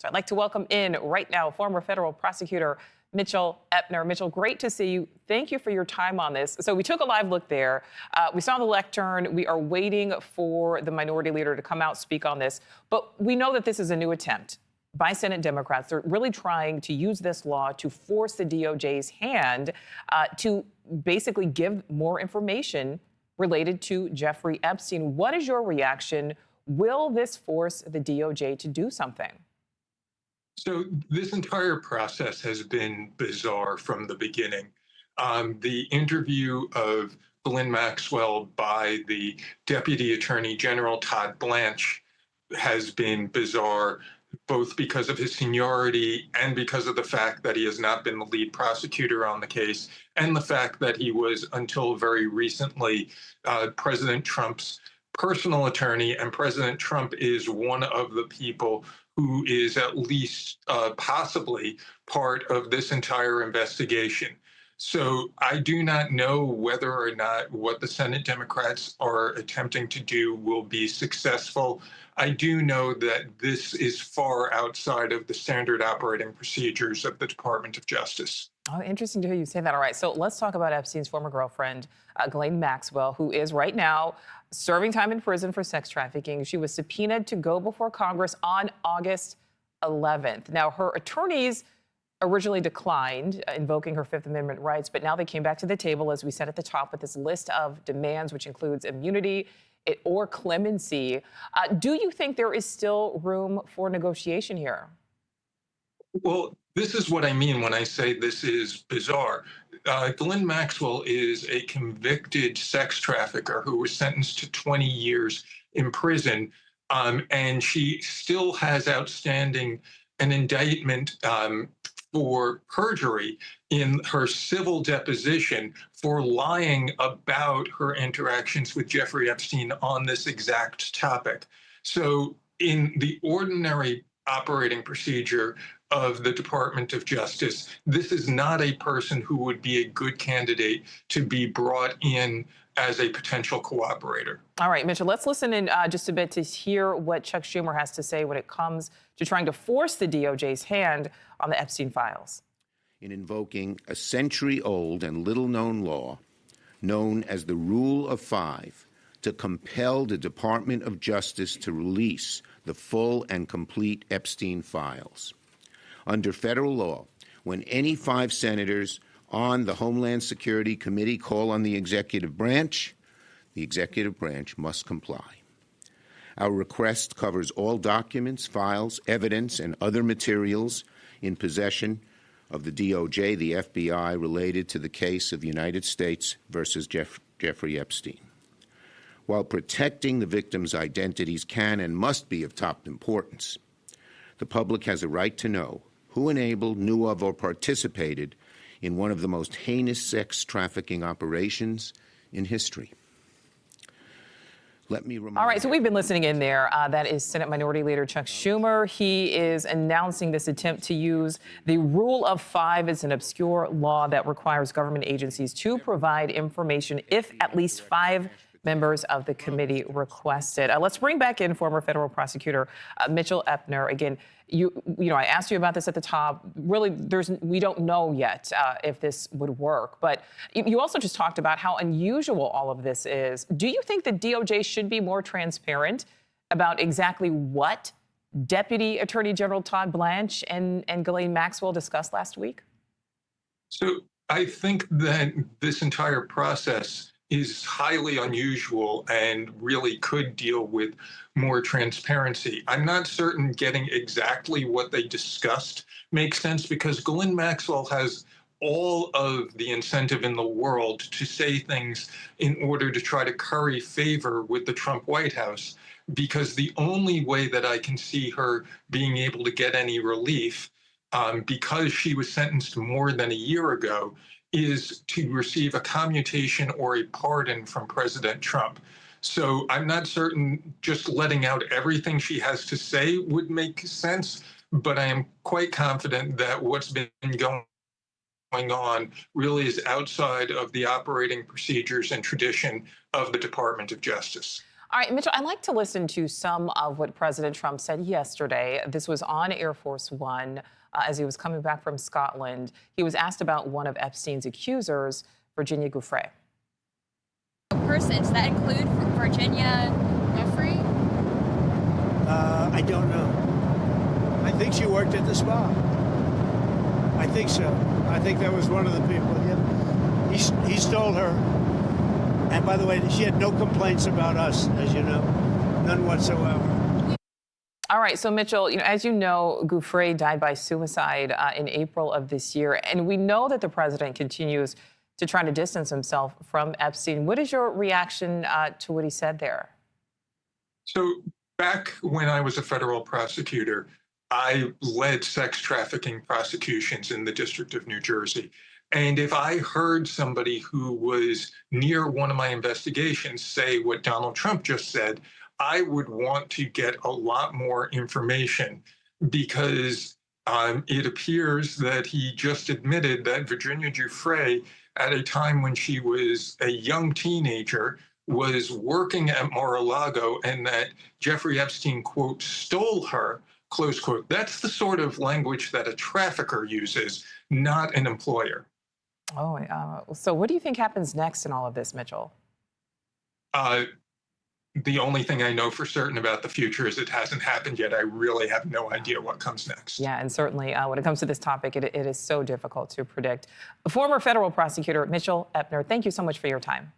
So I'd like to welcome in right now former federal prosecutor Mitchell Epner. Mitchell, great to see you. Thank you for your time on this. So we took a live look there. We saw the lectern. We are waiting for the minority leader to come out, speak on this. But we know that this is a new attempt by Senate Democrats. They're really trying to use this law to force the DOJ's hand to basically give more information related to Jeffrey Epstein. What is your reaction? Will this force the DOJ to do something? So this entire process has been bizarre from the beginning. The interview of Ghislaine Maxwell by the Deputy Attorney General Todd Blanche has been bizarre, both because of his seniority and because of the fact that he has not been the lead prosecutor on the case, and the fact that he was, until very recently, President Trump's personal attorney, and President Trump is one of the people who is at least possibly part of this entire investigation. So I do not know whether or not what the Senate Democrats are attempting to do will be successful. I do know that this is far outside of the standard operating procedures of the Department of Justice. Oh, interesting to hear you say that. All right, so let's talk about Epstein's former girlfriend, Ghislaine Maxwell, who is right now serving time in prison for sex trafficking. She was subpoenaed to go before Congress on August 11th. Now, her attorneys originally declined, invoking her Fifth Amendment rights, but now they came back to the table, as we said at the top, with this list of demands, which includes immunity or clemency. Do you think there is still room for negotiation here? Well, this is what I mean when I say this is bizarre. Ghislaine Maxwell is a convicted sex trafficker who was sentenced to 20 years in prison, and she still has outstanding an indictment for perjury in her civil deposition for lying about her interactions with Jeffrey Epstein on this exact topic. So in the ordinary operating procedure of the Department of Justice, this is not a person who would be a good candidate to be brought in as a potential cooperator. All right, Mitchell, let's listen in just a bit to hear what Chuck Schumer has to say when it comes to trying to force the DOJ's hand on the Epstein Files. In invoking a century-old and little-known law known as the Rule of Five to compel the Department of Justice to release the full and complete Epstein Files. Under federal law, when any 5 senators on the Homeland Security Committee call on the executive branch must comply. Our request covers all documents, files, evidence, and other materials in possession of the DOJ, the FBI, related to the case of the United States versus Jeffrey Epstein. While protecting the victims' identities can and must be of top importance, the public has a right to know who enabled, knew of, or participated in one of the most heinous sex trafficking operations in history. All right, so we've been listening in there. That is Senate Minority Leader Chuck Schumer. He is announcing this attempt to use the Rule of Five as an obscure law that requires government agencies to provide information if at least 5 members of the committee requested. Let's bring back in former federal prosecutor Mitchell Epner. Again, I asked you about this at the top. Really, we don't know yet if this would work. But you also just talked about how unusual all of this is. Do you think the DOJ should be more transparent about exactly what Deputy Attorney General Todd Blanche and Ghislaine Maxwell discussed last week? So I think that this entire process is highly unusual and really could deal with more transparency. I'm not certain getting exactly what they discussed makes sense, because Ghislaine Maxwell has all of the incentive in the world to say things in order to try to curry favor with the Trump White House, because the only way that I can see her being able to get any relief, because she was sentenced more than a year ago, is to receive a commutation or a pardon from President Trump. So I'm not certain just letting out everything she has to say would make sense, but I am quite confident that what's been going on really is outside of the operating procedures and tradition of the Department of Justice. All right, Mitchell, I'd like to listen to some of what President Trump said yesterday. This was on Air Force One as he was coming back from Scotland. He was asked about one of Epstein's accusers, Virginia Giuffre. Person, does that include Virginia Giuffre? I don't know. I think she worked at the spa. I think so. I think that was one of the people. Yep. He stole her. And by the way, she had no complaints about us, as you know, none whatsoever. All right, so Mitchell, as you know, Giuffre died by suicide in April of this year, and we know that the president continues to try to distance himself from Epstein. What is your reaction to what he said there? So back when I was a federal prosecutor, I led sex trafficking prosecutions in the District of New Jersey. And if I heard somebody who was near one of my investigations say what Donald Trump just said, I would want to get a lot more information because it appears that he just admitted that Virginia Giuffre, at a time when she was a young teenager, was working at Mar-a-Lago and that Jeffrey Epstein, quote, stole her, close quote. That's the sort of language that a trafficker uses, not an employer. Oh, so what do you think happens next in all of this, Mitchell? The only thing I know for certain about the future is it hasn't happened yet. I really have no idea what comes next. Yeah, and certainly when it comes to this topic, it is so difficult to predict. Former federal prosecutor Mitchell Epner, thank you so much for your time.